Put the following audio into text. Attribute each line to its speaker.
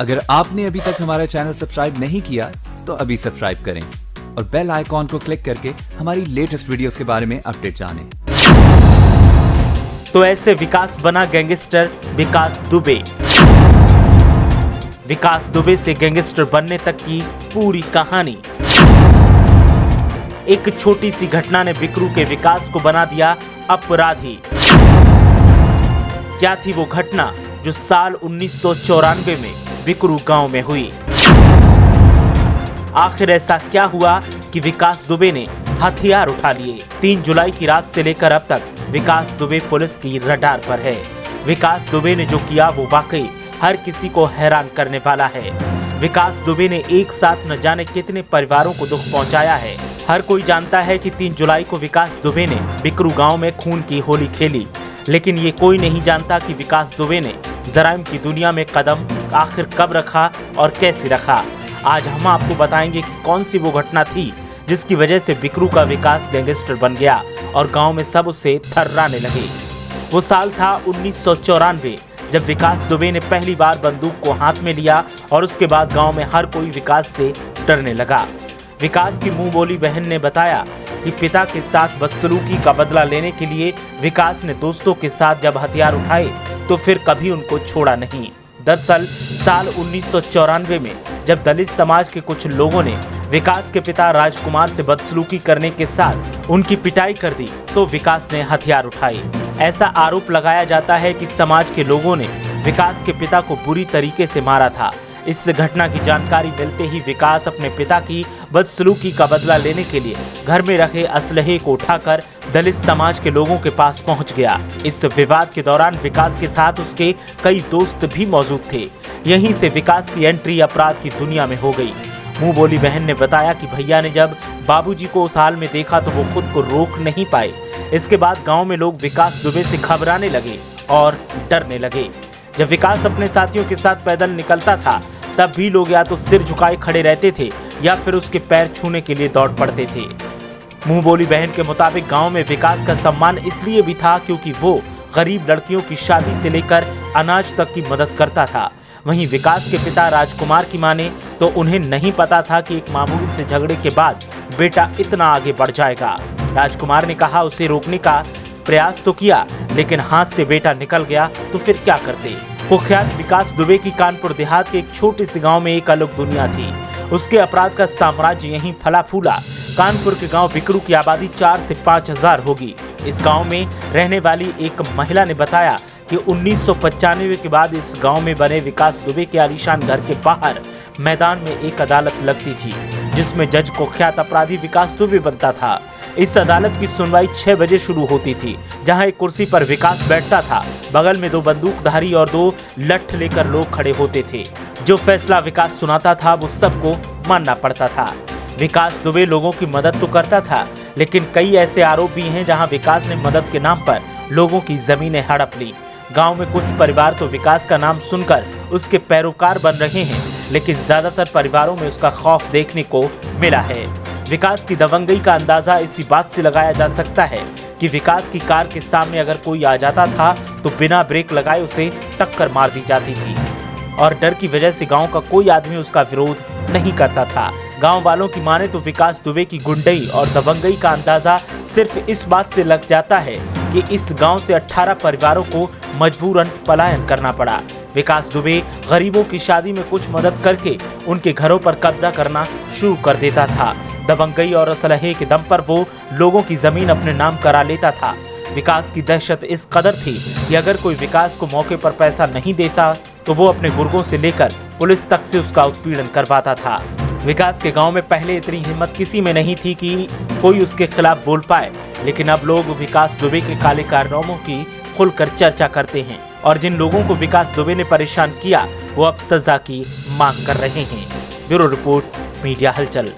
Speaker 1: अगर आपने अभी तक हमारा चैनल सब्सक्राइब नहीं किया तो अभी सब्सक्राइब करें और बेल आइकॉन को क्लिक करके हमारी लेटेस्ट वीडियोस के बारे में अपडेट जानें।
Speaker 2: तो ऐसे विकास बना गैंगस्टर विकास दुबे। विकास दुबे से गैंगस्टर बनने तक की पूरी कहानी। एक छोटी सी घटना ने बिकरू के विकास को बना दिया अपराधी। क्या थी वो घटना जो साल 1994 में बिकरू गांव में हुई? आखिर ऐसा क्या हुआ कि विकास दुबे ने हथियार उठा लिए? 3 जुलाई की रात से लेकर अब तक विकास दुबे पुलिस की रडार पर है। विकास दुबे ने जो किया वो वाकई हर किसी को हैरान करने वाला है। विकास दुबे ने एक साथ न जाने कितने परिवारों को दुख पहुंचाया है। हर कोई जानता है कि 3 जुलाई को विकास दुबे ने बिकरू गांव में खून की होली खेली, लेकिन ये कोई नहीं जानता कि विकास दुबे ने जराइम की दुनिया में कदम आखिर कब रखा और कैसे रखा। आज हम आपको बताएंगे कि कौन सी वो घटना थी जिसकी वजह से बिकरू का विकास गैंगस्टर बन गया और गांव में सब उससे थर्राने लगे। वो साल था 1994 जब विकास दुबे ने पहली बार बंदूक को हाथ में लिया और उसके बाद गांव में हर कोई विकास से डरने लगा। विकास की मुंह बोली बहन ने बताया कि पिता के साथ बदसलूकी का बदला लेने के लिए विकास ने दोस्तों के साथ जब हथियार उठाए तो फिर कभी उनको छोड़ा नहीं। दरअसल साल 1994 में जब दलित समाज के कुछ लोगों ने विकास के पिता राजकुमार से बदसलूकी करने के साथ उनकी पिटाई कर दी तो विकास ने हथियार उठाए। ऐसा आरोप लगाया जाता है कि समाज के लोगों ने विकास के पिता को बुरी तरीके से मारा था। इस घटना की जानकारी मिलते ही विकास अपने पिता की बदसलूकी का बदला लेने के लिए घर में रखे असलहे को उठाकर दलित समाज के लोगों के पास पहुंच गया। इस विवाद के दौरान विकास के साथ उसके कई दोस्त भी मौजूद थे। यहीं से विकास की एंट्री अपराध की दुनिया में हो गई। मुंह बोली बहन ने बताया कि भैया ने जब बाबूजी को उस हाल में देखा तो वो खुद को रोक नहीं पाए। इसके बाद गाँव में लोग विकास दुबे से घबराने लगे और डरने लगे। जब विकास अपने साथियों के साथ पैदल निकलता था तब भी लोग या तो सिर झुकाए खड़े रहते थे या फिर उसके पैर छूने के लिए दौड़ पड़ते थे। मुंह बोली बहन के मुताबिक गांव में विकास का सम्मान इसलिए भी था क्योंकि वो गरीब लड़कियों की शादी से लेकर अनाज तक की मदद करता था। वहीं विकास के पिता राजकुमार की माने तो उन्हें नहीं पता था कि एक मामूली से झगड़े के बाद बेटा इतना आगे बढ़ जाएगा। राजकुमार ने कहा उसे रोकने का प्रयास तो किया, लेकिन हाथ से बेटा निकल गया तो फिर क्या करते। कुख्यात विकास दुबे की कानपुर देहात के एक छोटे से गांव में एक अलग दुनिया थी। उसके अपराध का साम्राज्य यहीं फला फूला। कानपुर के गांव बिकरू की आबादी 4 से 5 हजार होगी। इस गांव में रहने वाली एक महिला ने बताया कि 1995 के बाद इस गांव में बने विकास दुबे के आलीशान घर के बाहर मैदान में एक अदालत लगती थी जिसमें जज कुख्यात अपराधी विकास दुबे बनता था। इस अदालत की सुनवाई 6 बजे शुरू होती थी, जहां एक कुर्सी पर विकास बैठता था। बगल में 2 बंदूकधारी और 2 लठ लेकर लोग खड़े होते थे। जो फैसला विकास सुनाता था वो सबको मानना पड़ता था। विकास दुबे लोगों की मदद तो करता था, लेकिन कई ऐसे आरोप भी हैं जहां विकास ने मदद के नाम पर लोगों की जमीनें हड़प ली। गांव में कुछ परिवार तो विकास का नाम सुनकर उसके पैरोकार बन रहे हैं, लेकिन ज्यादातर परिवारों में उसका खौफ देखने को मिला है। विकास की दबंगई का अंदाजा इसी बात से लगाया जा सकता है कि विकास की कार के सामने अगर कोई आ जाता था तो बिना ब्रेक लगाए उसे टक्कर मार दी जाती थी और डर की वजह से गांव का कोई आदमी उसका विरोध नहीं करता था। गांव वालों की माने तो विकास दुबे की गुंडई और दबंगई का अंदाजा सिर्फ इस बात से लग जाता है कि इस गांव से 18 परिवारों को मजबूरन पलायन करना पड़ा। विकास दुबे गरीबों की शादी में कुछ मदद करके उनके घरों पर कब्जा करना शुरू कर देता था। दबंगई और असलहे के दम पर वो लोगों की जमीन अपने नाम करा लेता था। विकास की दहशत इस कदर थी कि अगर कोई विकास को मौके पर पैसा नहीं देता तो वो अपने गुर्गों से लेकर पुलिस तक से उसका उत्पीड़न करवाता था। विकास के गांव में पहले इतनी हिम्मत किसी में नहीं थी कि कोई उसके खिलाफ बोल पाए, लेकिन अब लोग विकास दुबे के काले कारनामों की खुलकर चर्चा करते हैं और जिन लोगों को विकास दुबे ने परेशान किया वो अब सजा की मांग कर रहे हैं। ब्यूरो रिपोर्ट, मीडिया हलचल।